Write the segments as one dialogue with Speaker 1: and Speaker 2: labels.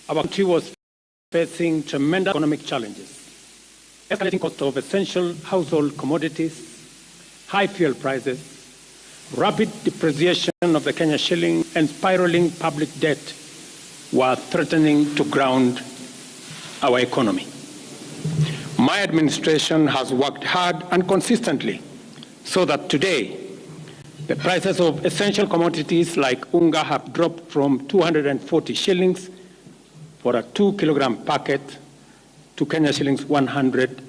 Speaker 1: Our country was facing tremendous economic challenges. Escalating cost of essential household commodities, high fuel prices, rapid depreciation of the Kenya shilling, and spiraling public debt were threatening to ground our economy. My administration has worked hard and consistently so that today the prices of essential commodities like unga have dropped from 240 shillings for a 2-kilogram packet to Kenya shillings 100,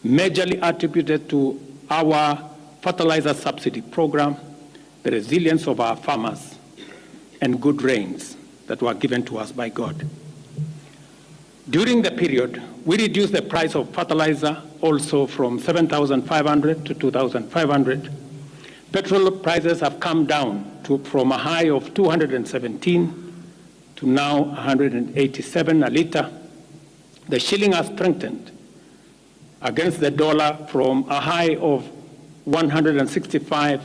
Speaker 1: majorly attributed to our fertilizer subsidy program, the resilience of our farmers, and good rains that were given to us by God. During the period, we reduced the price of fertilizer also from 7,500 to 2,500. Petrol prices have come down from a high of 217 to now 187 a litre. The shilling has strengthened against the dollar from a high of 165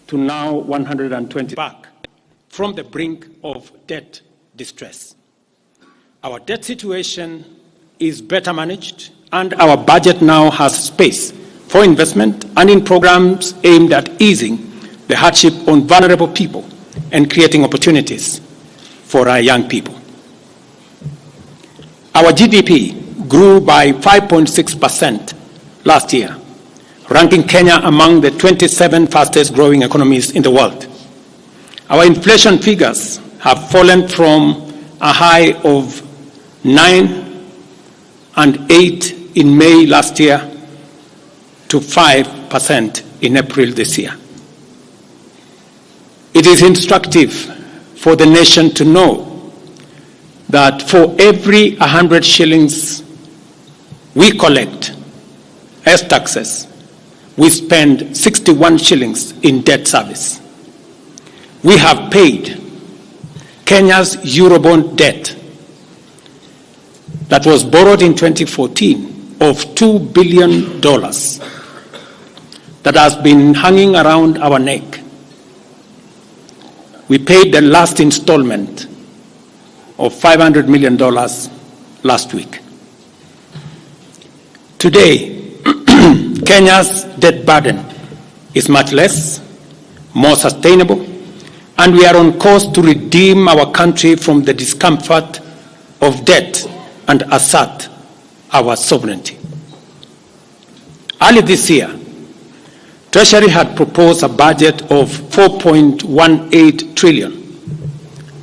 Speaker 1: to now 120, back from the brink of debt distress. Our debt situation is better managed, and our budget now has space for investment and in programs aimed at easing the hardship on vulnerable people and creating opportunities for our young people. Our GDP grew by 5.6% last year, ranking Kenya among the 27 fastest growing economies in the world. Our inflation figures have fallen from a high of 9 and 8 in May last year to 5% in April this year. It is instructive for the nation to know that for every 100 shillings we collect as taxes, we spend 61 shillings in debt service. We have paid Kenya's Eurobond debt that was borrowed in 2014 of $2 billion that has been hanging around our neck. We paid the last installment of $500 million last week. Today, Kenya's debt burden is much less, more sustainable, and we are on course to redeem our country from the discomfort of debt and assert our sovereignty. Early this year, Treasury had proposed a budget of 4.18 trillion.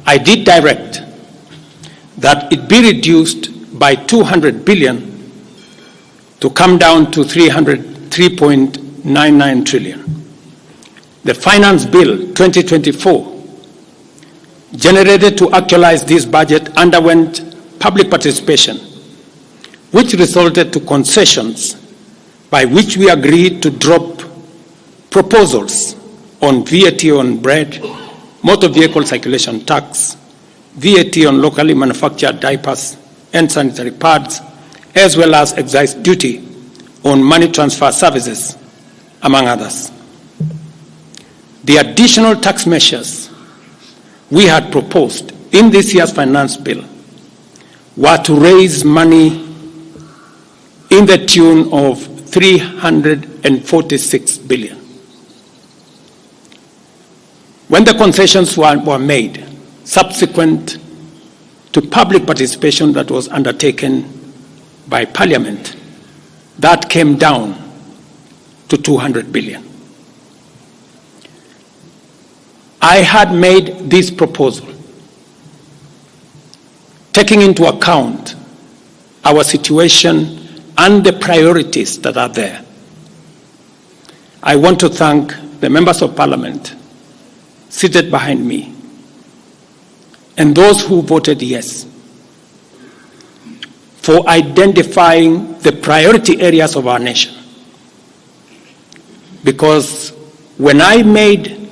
Speaker 1: I did direct that it be reduced by 200 billion to come down to 3.99 trillion. The Finance Bill 2024, generated to actualize this budget, underwent public participation, which resulted to concessions by which we agreed to drop proposals on VAT on bread, motor vehicle circulation tax, VAT on locally manufactured diapers and sanitary pads, as well as excise duty on money transfer services, among others. The additional tax measures we had proposed in this year's finance bill were to raise money in the tune of 346 billion. When the concessions were made, subsequent to public participation that was undertaken by Parliament, that came down to 200 billion. I had made this proposal taking into account our situation and the priorities that are there. I want to thank the members of Parliament seated behind me and those who voted yes for identifying the priority areas of our nation. Because when I made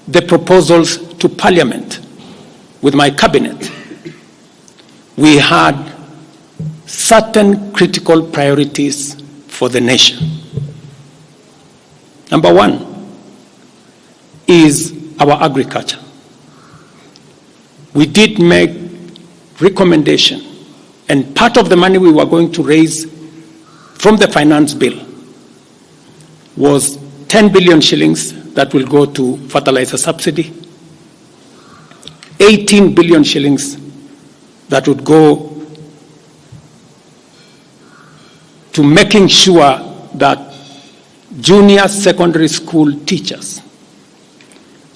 Speaker 1: the proposals to Parliament with my cabinet, we had certain critical priorities for the nation. Number one is our agriculture. We did make recommendation, and part of the money we were going to raise from the finance bill was 10 billion shillings that will go to fertilizer subsidy, 18 billion shillings that would go to making sure that junior secondary school teachers,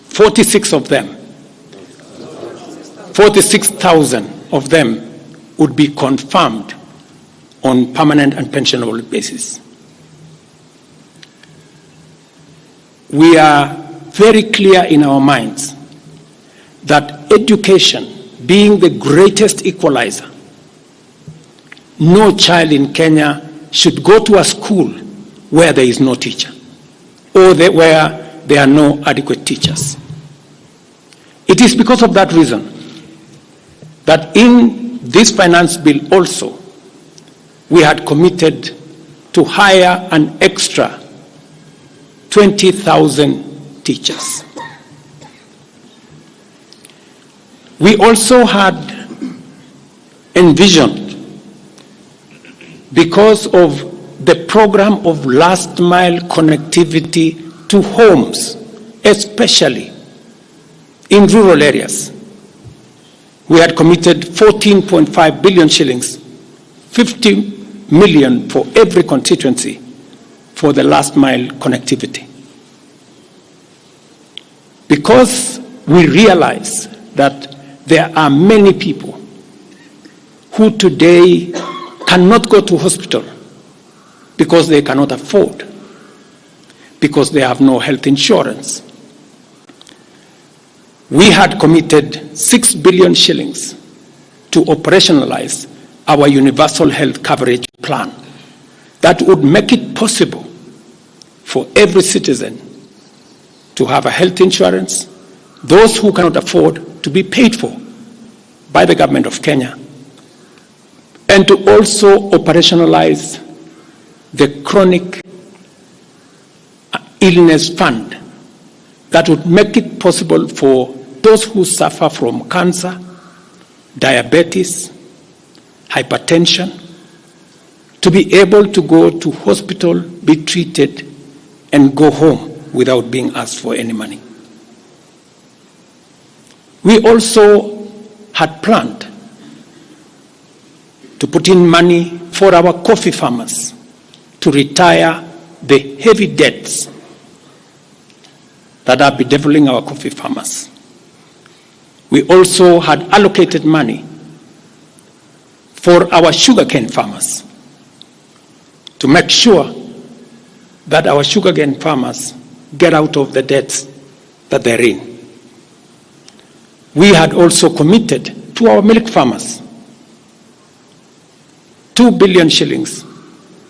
Speaker 1: 46,000 of them would be confirmed on permanent and pensionable basis. We are very clear in our minds that education being the greatest equalizer, no child in Kenya should go to a school where there is no teacher or where there are no adequate teachers. It is because of that reason that in this finance bill also we had committed to hire an extra 20,000 teachers. We also had envisioned, because of the program of last mile connectivity to homes, especially in rural areas, we had committed 14.5 billion shillings, 50 million for every constituency for the last mile connectivity. Because we realize that there are many people who today cannot go to hospital because they cannot afford, because they have no health insurance. We had committed 6 billion shillings to operationalize our universal health coverage plan that would make it possible for every citizen to have a health insurance, those who cannot afford to be paid for by the government of Kenya, and to also operationalize the chronic illness fund that would make it possible for those who suffer from cancer, diabetes, hypertension, to be able to go to hospital, be treated, and go home without being asked for any money. We also had planned to put in money for our coffee farmers to retire the heavy debts that are bedeviling our coffee farmers. We also had allocated money for our sugarcane farmers to make sure that our sugarcane farmers get out of the debts that they're in. We had also committed to our milk farmers 2 billion shillings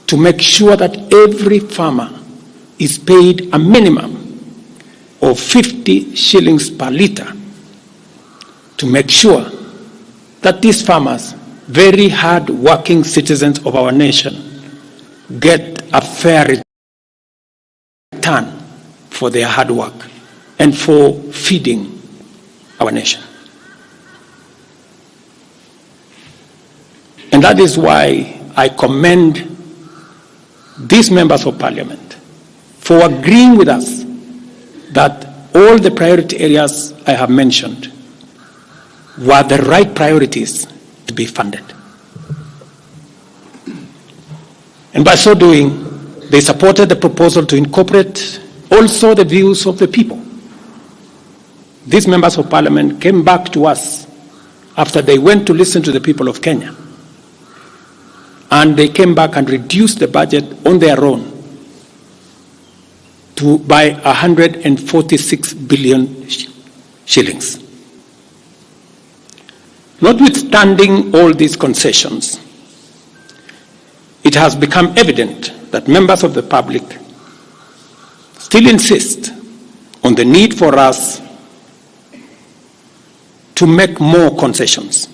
Speaker 1: to make sure that every farmer is paid a minimum of 50 shillings per litre, to make sure that these farmers, very hard-working citizens of our nation, get a fair return for their hard work and for feeding our nation. And that is why I commend these members of parliament for agreeing with us that all the priority areas I have mentioned were the right priorities to be funded. And by so doing, they supported the proposal to incorporate also the views of the people. These members of parliament came back to us after they went to listen to the people of Kenya. And they came back and reduced the budget on their own by 146 billion shillings. Notwithstanding all these concessions, it has become evident that members of the public still insist on the need for us to make more concessions.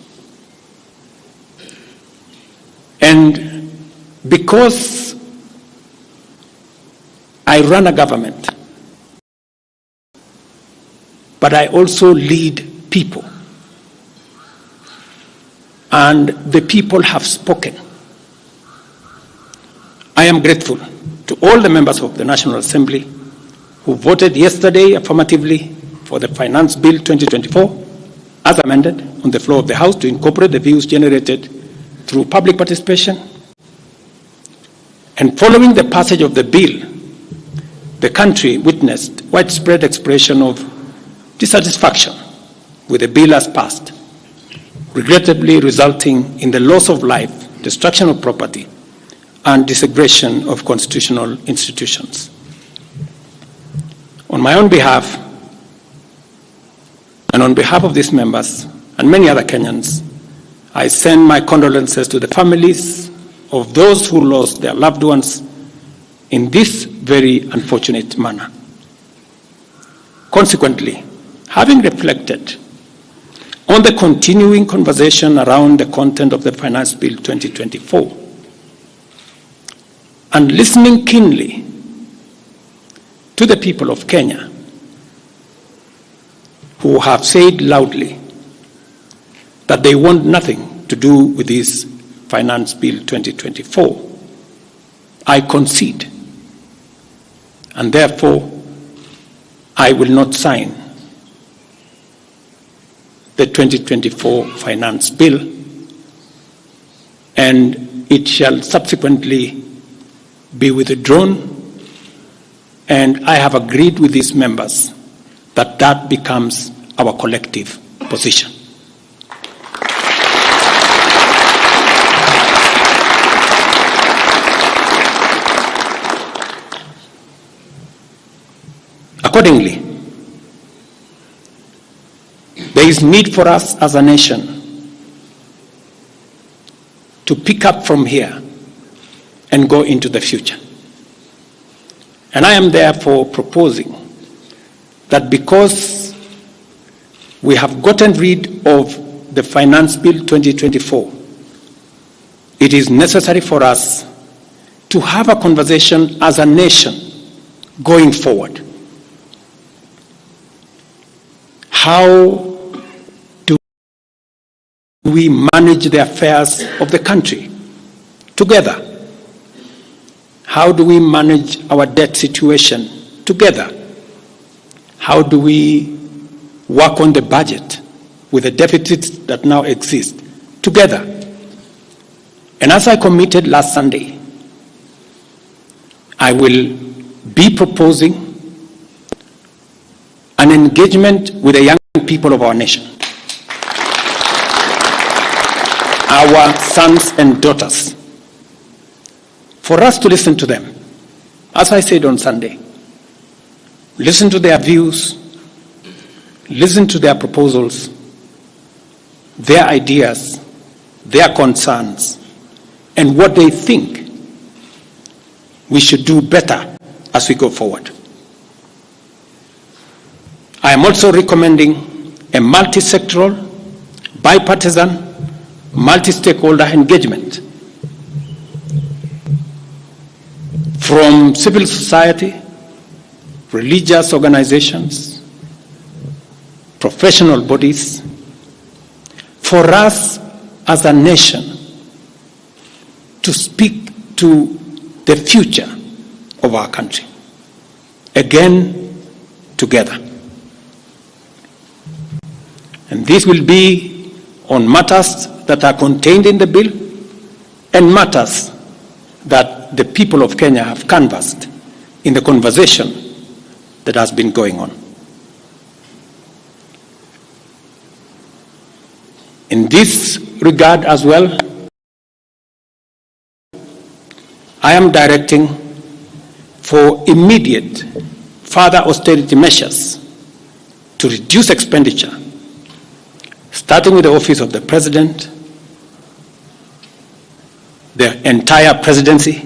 Speaker 1: And because I run a government, but I also lead people, and the people have spoken. I am grateful to all the members of the National Assembly who voted yesterday affirmatively for the Finance Bill 2024 as amended on the floor of the House to incorporate the views generated through public participation. And following the passage of the bill, the country witnessed widespread expression of dissatisfaction with the bill as passed, regrettably resulting in the loss of life, destruction of property, and disintegration of constitutional institutions. On my own behalf, and on behalf of these members and many other Kenyans, I send my condolences to the families of those who lost their loved ones in this very unfortunate manner. Consequently, having reflected on the continuing conversation around the content of the Finance Bill 2024, and listening keenly to the people of Kenya who have said loudly that they want nothing to do with this Finance Bill 2024, I concede, and therefore I will not sign the 2024 Finance Bill, and it shall subsequently be withdrawn, and I have agreed with these members that that becomes our collective position. Accordingly, there is need for us as a nation to pick up from here and go into the future. And I am therefore proposing that because we have gotten rid of the Finance Bill 2024, it is necessary for us to have a conversation as a nation going forward. How do we manage the affairs of the country together? How do we manage our debt situation together? How do we work on the budget with the deficits that now exist together? And as I committed last Sunday, I will be proposing an engagement with the young people of our nation, our sons and daughters, for us to listen to them. As I said on Sunday, listen to their views, listen to their proposals, their ideas, their concerns, and what they think we should do better as we go forward. I am also recommending a multi-sectoral, bipartisan, multi-stakeholder engagement from civil society, religious organizations, professional bodies, for us as a nation to speak to the future of our country, again, together. And this will be on matters that are contained in the bill and matters that the people of Kenya have canvassed in the conversation that has been going on. In this regard as well, I am directing for immediate further austerity measures to reduce expenditure, starting with the office of the President, the entire presidency,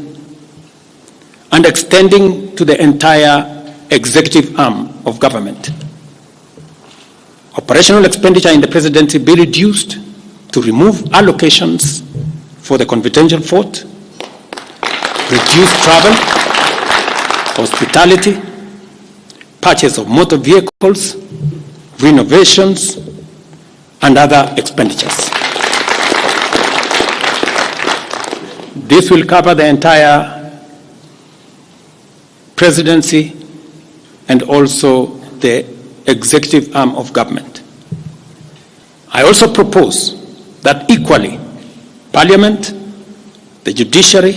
Speaker 1: and extending to the entire executive arm of government. Operational expenditure in the presidency be reduced to remove allocations for the confidential fort, reduce travel, hospitality, purchase of motor vehicles, renovations, and other expenditures. This will cover the entire presidency and also the executive arm of government. I also propose that equally, Parliament, the judiciary,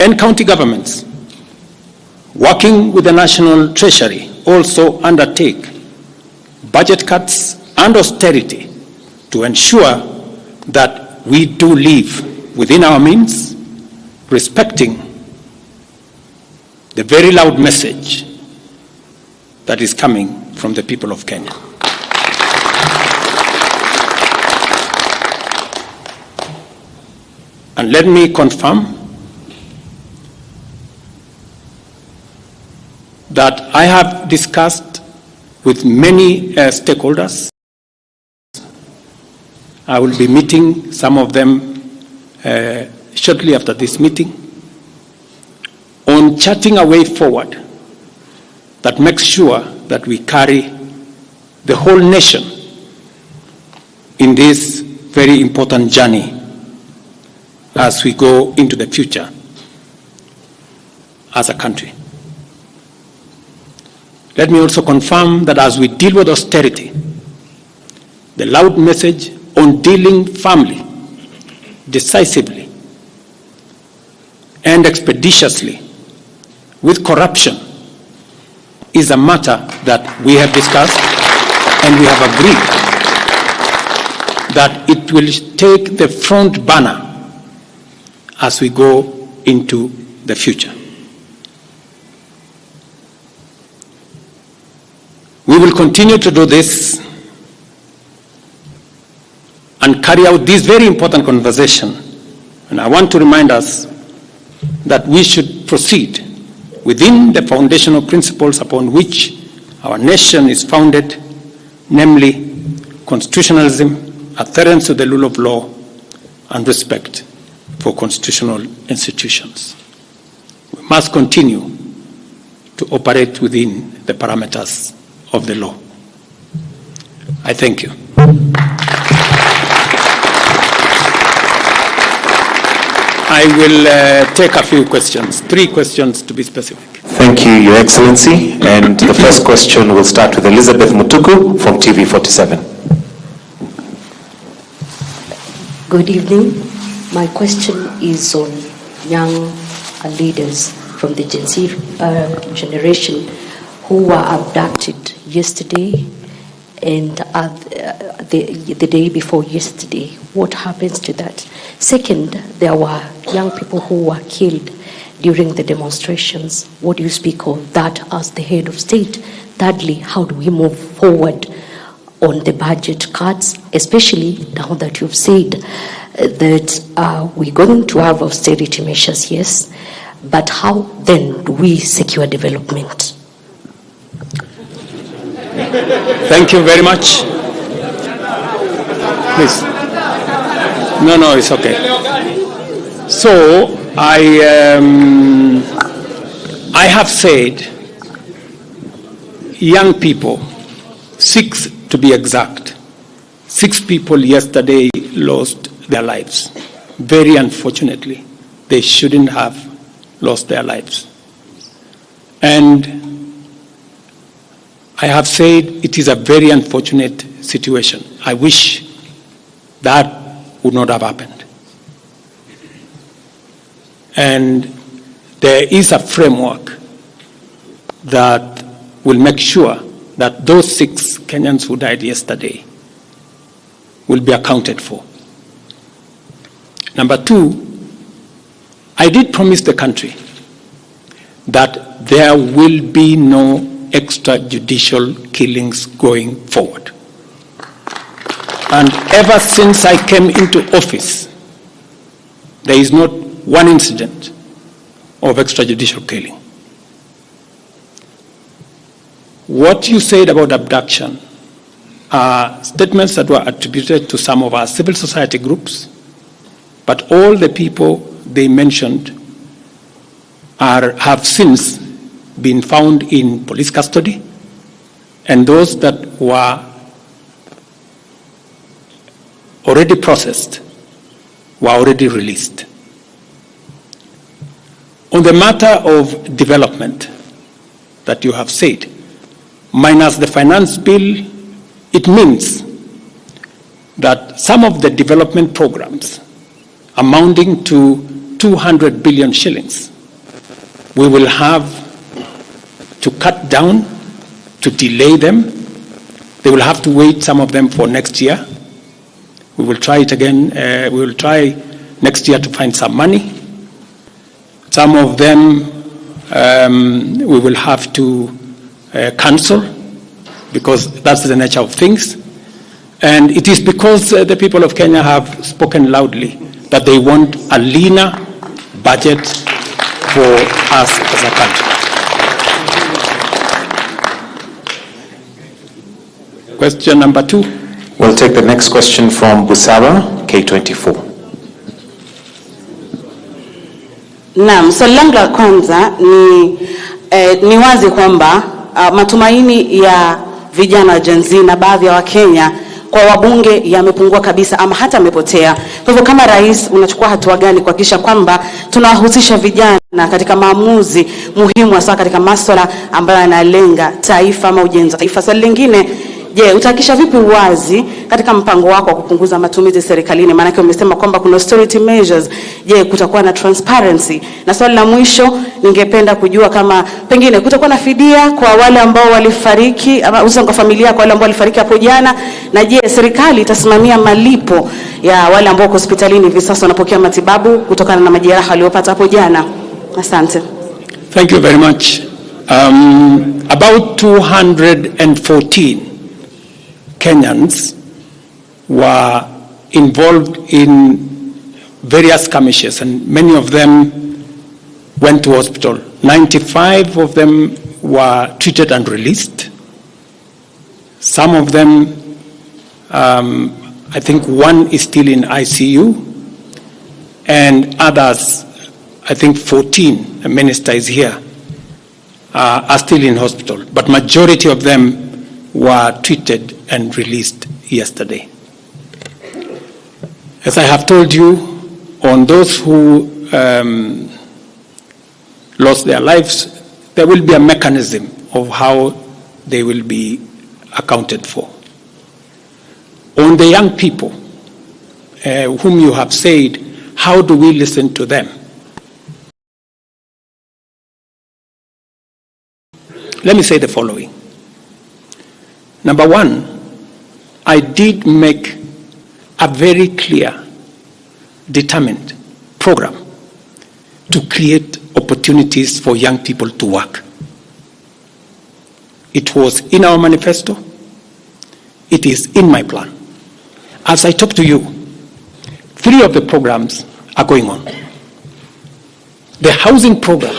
Speaker 1: and county governments, working with the National Treasury, also undertake budget cuts and austerity to ensure that we do live within our means, respecting the very loud message that is coming from the people of Kenya. And let me confirm that I have discussed with many stakeholders. I will be meeting some of them shortly after this meeting on charting a way forward that makes sure that we carry the whole nation in this very important journey as we go into the future as a country. Let me also confirm that as we deal with austerity, the loud message on dealing firmly, decisively, and expeditiously with corruption is a matter that we have discussed and we have agreed that it will take the front burner as we go into the future. We will continue to do this and carry out this very important conversation. And I want to remind us that we should proceed within the foundational principles upon which our nation is founded, namely constitutionalism, adherence to the rule of law, and respect for constitutional institutions. We must continue to operate within the parameters of the law. I thank you. I will take a few questions, 3 questions to be specific.
Speaker 2: Thank you, Your Excellency. And the first question will start with Elizabeth Mutuku from TV47.
Speaker 3: Good evening. My question is on young leaders from the Gen Z generation who were abducted yesterday and the day before yesterday. What happens to that? Second, there were young people who were killed during the demonstrations. What do you speak of that as the head of state? Thirdly, how do we move forward on the budget cuts, especially now that you've said that we're going to have austerity measures, yes, but how then do we secure development?
Speaker 1: Thank you very much. Please. No, it's okay. So I have said young people, 6 to be exact, 6 people yesterday lost their lives. Very unfortunately, they shouldn't have lost their lives. And I have said it is a very unfortunate situation. I wish that would not have happened. And there is a framework that will make sure that those 6 Kenyans who died yesterday will be accounted for. Number 2, I did promise the country that there will be no extrajudicial killings going forward. And ever since I came into office, there is not one incident of extrajudicial killing. What you said about abduction are statements that were attributed to some of our civil society groups, but all the people they mentioned have since been found in police custody, and those that were already processed were already released. On the matter of development that you have said, minus the finance bill, it means that some of the development programs amounting to 200 billion shillings, we will have to cut down, to delay them. They will have to wait, some of them, for next year. We will try it again. We will try next year to find some money. Some of them we will have to cancel, because that's the nature of things. And it is because the people of Kenya have spoken loudly that they want a leaner budget for us as a country. Question number 2.
Speaker 2: We'll take the next question from Busara, K24.
Speaker 4: Naam, swali langu la kwanza ni wazi kwamba matumaini ya vijana wa Gen Z na baadhi ya Wakenya kwa wabunge yamepungua kabisa ama hata yamepotea. Kwa hivyo kama rais, unachukua hatua gani kuhakikisha kwamba tunawahusisha vijana katika maamuzi muhimu, hasa katika masuala ambayo yanalenga taifa ama ujenzi wa taifa? Swali lingine, je, utahakikisha vipi uwazi katika mpango wako wa kupunguza matumizi serikalini? Maana umesema kwamba kuna austerity measures. Je, kutakuwa na transparency? Na swali la mwisho, ningependa kujua kama pengine kutakuwa na fidia kwa wale ambao walifariki, ama uso kwa familia kwa wale ambao walifariki hapo jana, na je, serikali itasimamia malipo ya wale ambao wako hospitalini hivi sasa wanapokea matibabu kutokana na majeraha waliopata hapo jana? Asante.
Speaker 1: Thank you very much. About 214 Kenyans were involved in various skirmishes, and many of them went to hospital. 95 of them were treated and released. Some of them, I think one is still in ICU, and others, I think 14, the minister is here, are still in hospital. But majority of them were treated and released yesterday. As I have told you, on those who lost their lives, there will be a mechanism of how they will be accounted for. On the young people whom you have said, how do we listen to them? Let me say the following. Number one, I did make a very clear, determined program to create opportunities for young people to work. It was in our manifesto. It is in my plan. As I talk to you, 3 of the programs are going on. The housing program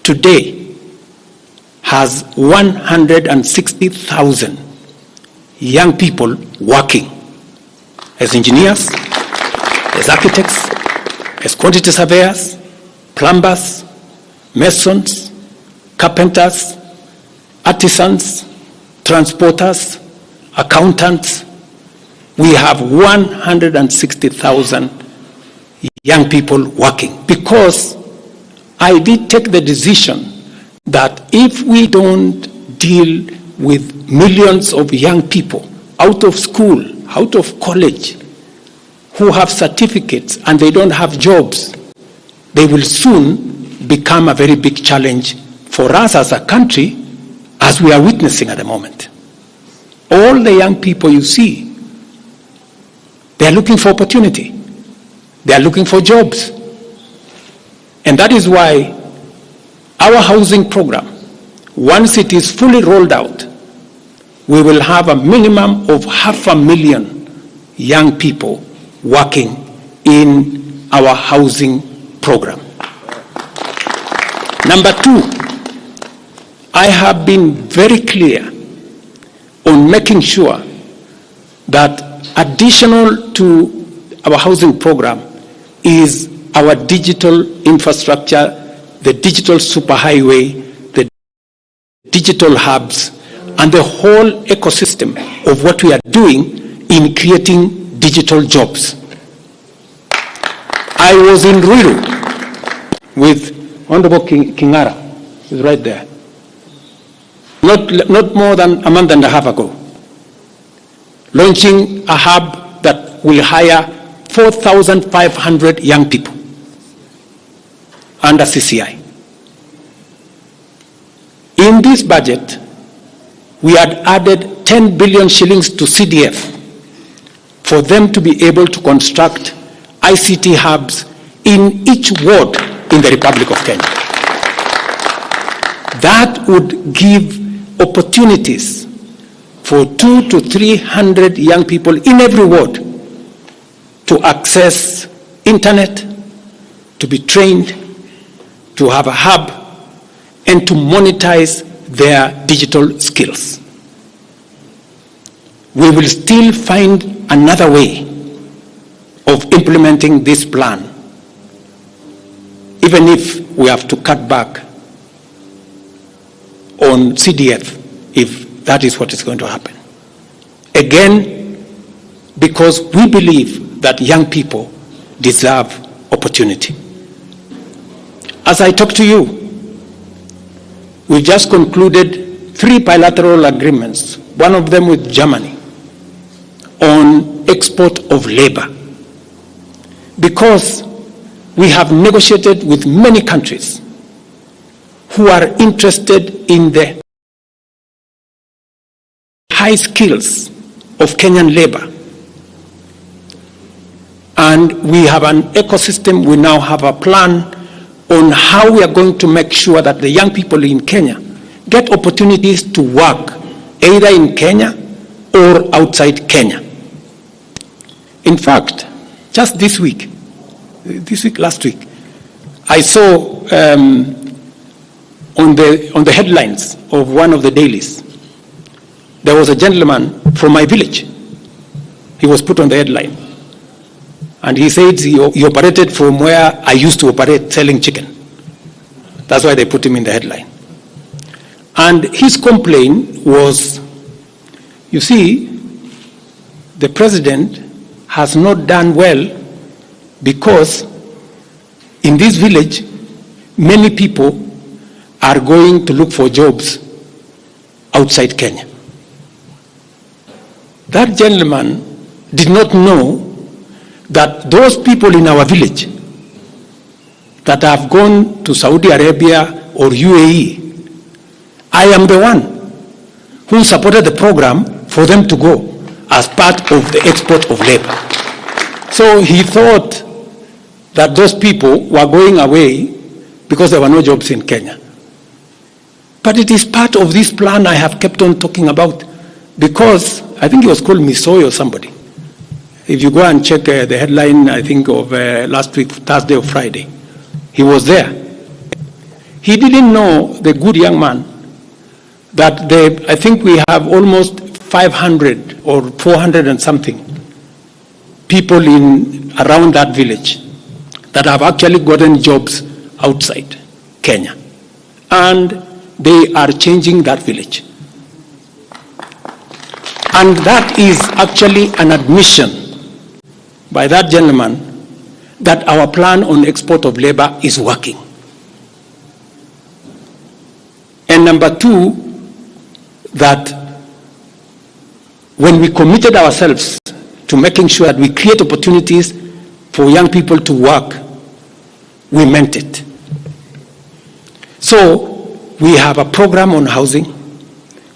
Speaker 1: today has 160,000 young people working as engineers, as architects, as quantity surveyors, plumbers, masons, carpenters, artisans, transporters, accountants. We have 160,000 young people working, because I did take the decision that if we don't deal with millions of young people out of school, out of college, who have certificates and they don't have jobs, they will soon become a very big challenge for us as a country, as we are witnessing at the moment. All the young people you see, they are looking for opportunity. They are looking for jobs. And that is why our housing program, once it is fully rolled out, we will have a minimum of 500,000 young people working in our housing program. Number 2, I have been very clear on making sure that additional to our housing program is our digital infrastructure, the digital superhighway, the digital hubs, and the whole ecosystem of what we are doing in creating digital jobs. I was in Ruto with Honorable Kingara is right there. Not more than a month and a half ago, launching a hub that will hire 4,500 young people under CCI. In this budget, we had added 10 billion shillings to CDF for them to be able to construct ICT hubs in each ward in the Republic of Kenya. That would give opportunities for 200 to 300 young people in every ward to access internet, to be trained, to have a hub, and to monetize their digital skills. We will still find another way of implementing this plan, even if we have to cut back on CDF, if that is what is going to happen. Again, because we believe that young people deserve opportunity. As I talk to you, we just concluded 3 bilateral agreements, one of them with Germany, on export of labor. Because we have negotiated with many countries who are interested in the high skills of Kenyan labor. And we have an ecosystem, we now have a plan on how we are going to make sure that the young people in Kenya get opportunities to work either in Kenya or outside Kenya. In fact, just last week, I saw on the headlines of one of the dailies, there was a gentleman from my village. He was put on the headline. And he said he operated from where I used to operate, selling chicken. That's why they put him in the headline. And his complaint was, you see, the president has not done well because in this village, many people are going to look for jobs outside Kenya. That gentleman did not know that those people in our village that have gone to Saudi Arabia or UAE, I am the one who supported the program for them to go as part of the export of labor. So he thought that those people were going away because there were no jobs in Kenya. But it is part of this plan I have kept on talking about, because I think it was called Misoy or somebody. If you go and check the headline, I think of last week, Thursday or Friday, he was there. He didn't know, the good young man, that I think we have almost 500 or 400 and something people around that village that have actually gotten jobs outside Kenya. And they are changing that village. And that is actually an admission by that gentleman that our plan on export of labor is working. And number 2, that when we committed ourselves to making sure that we create opportunities for young people to work, we meant it. So we have a program on housing,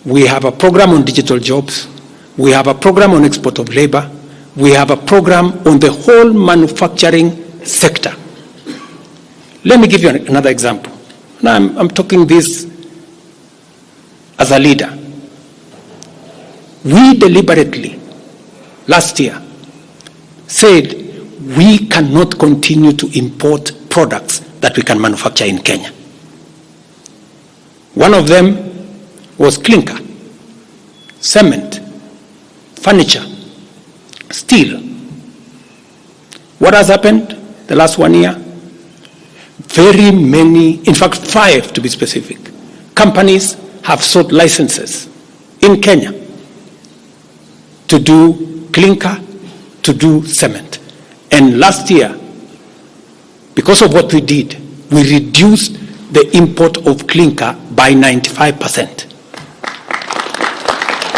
Speaker 1: we have a program on digital jobs, we have a program on export of labor, we have a program on the whole manufacturing sector. Let me give you another example. Now I'm talking this as a leader. We deliberately, last year, said we cannot continue to import products that we can manufacture in Kenya. One of them was clinker, cement, furniture, steel. What has happened the last 1 year? Very many, in fact 5 to be specific, companies have sought licenses in Kenya to do clinker, to do cement. And last year, because of what we did, we reduced the import of clinker by 95%.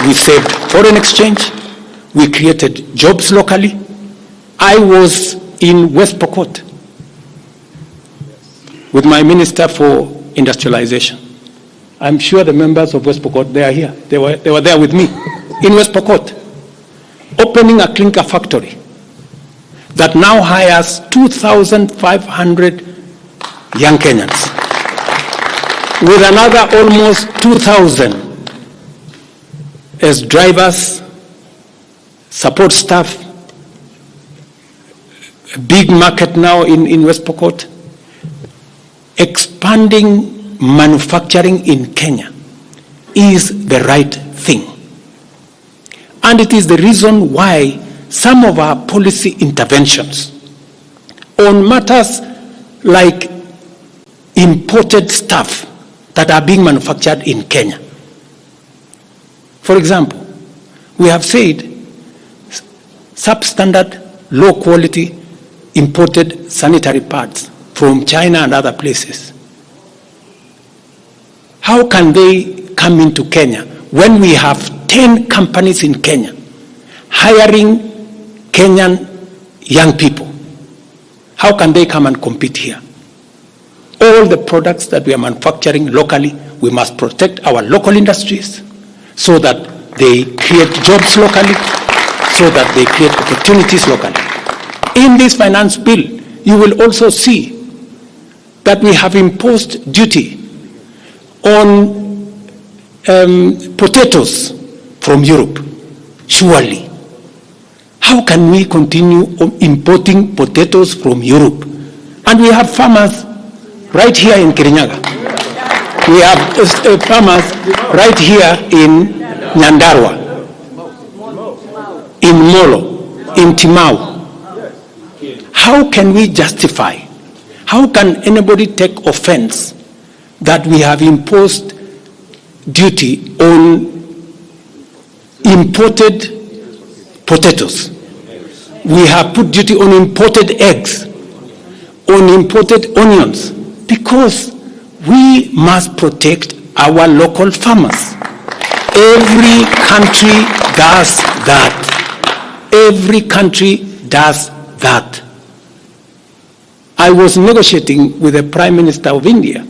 Speaker 1: We saved foreign exchange. We created jobs locally. I was in West Pokot with my Minister for Industrialization. I'm sure the members of West Pokot, they are here. They were there with me in West Pokot, opening a clinker factory that now hires 2,500 young Kenyans, with another almost 2,000 as drivers, support staff. A big market now in West Pokot. Expanding manufacturing in Kenya is the right thing. And it is the reason why some of our policy interventions on matters like imported stuff that are being manufactured in Kenya. For example, we have said substandard, low quality imported sanitary pads from China and other places. How can they come into Kenya when we have 10 companies in Kenya hiring Kenyan young people? How can they come and compete here? All the products that we are manufacturing locally, we must protect our local industries so that they create jobs locally, so that they create opportunities locally. In this finance bill, you will also see that we have imposed duty on potatoes from Europe. Surely, how can we continue importing potatoes from Europe? And we have farmers right here in Kirinyaga. We have farmers right here in Nyandarua, in Molo, in Timau. How can we justify? How can anybody take offense that we have imposed duty on imported potatoes? We have put duty on imported eggs, on imported onions, because we must protect our local farmers. Every country does that. Every country does that. I was negotiating with the Prime Minister of India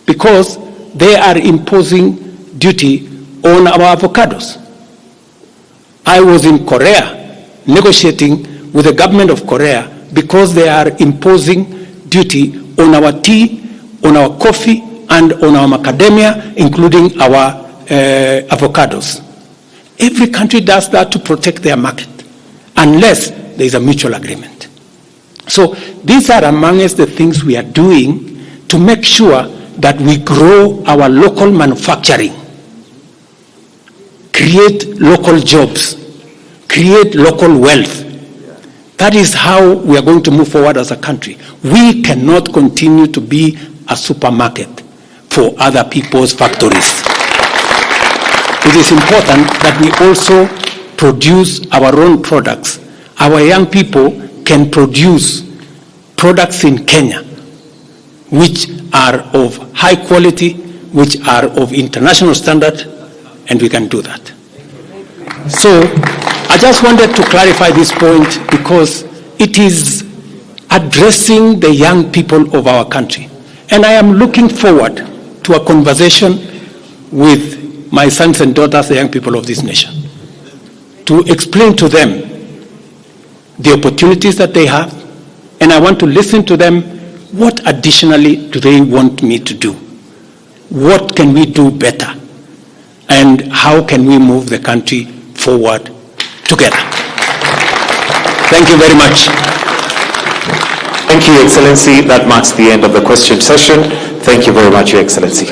Speaker 1: because they are imposing duty on our avocados. I was in Korea negotiating with the government of Korea because they are imposing duty on our tea, on our coffee, and on our macadamia, including our avocados. Every country does that to protect their market, unless there is a mutual agreement. So these are amongst the things we are doing to make sure that we grow our local manufacturing, create local jobs, create local wealth. That is how we are going to move forward as a country. We cannot continue to be a supermarket for other people's factories. It is important that we also produce our own products. Our young people can produce products in Kenya which are of high quality, which are of international standard, and we can do that. So I just wanted to clarify this point because it is addressing the young people of our country. And I am looking forward to a conversation with my sons and daughters, the young people of this nation, to explain to them the opportunities that they have, and I want to listen to them. What additionally do they want me to do? What can we do better? And how can we move the country forward together? Thank you very much.
Speaker 2: Thank you, Excellency. That marks the end of the question session. Thank you very much, Your Excellency.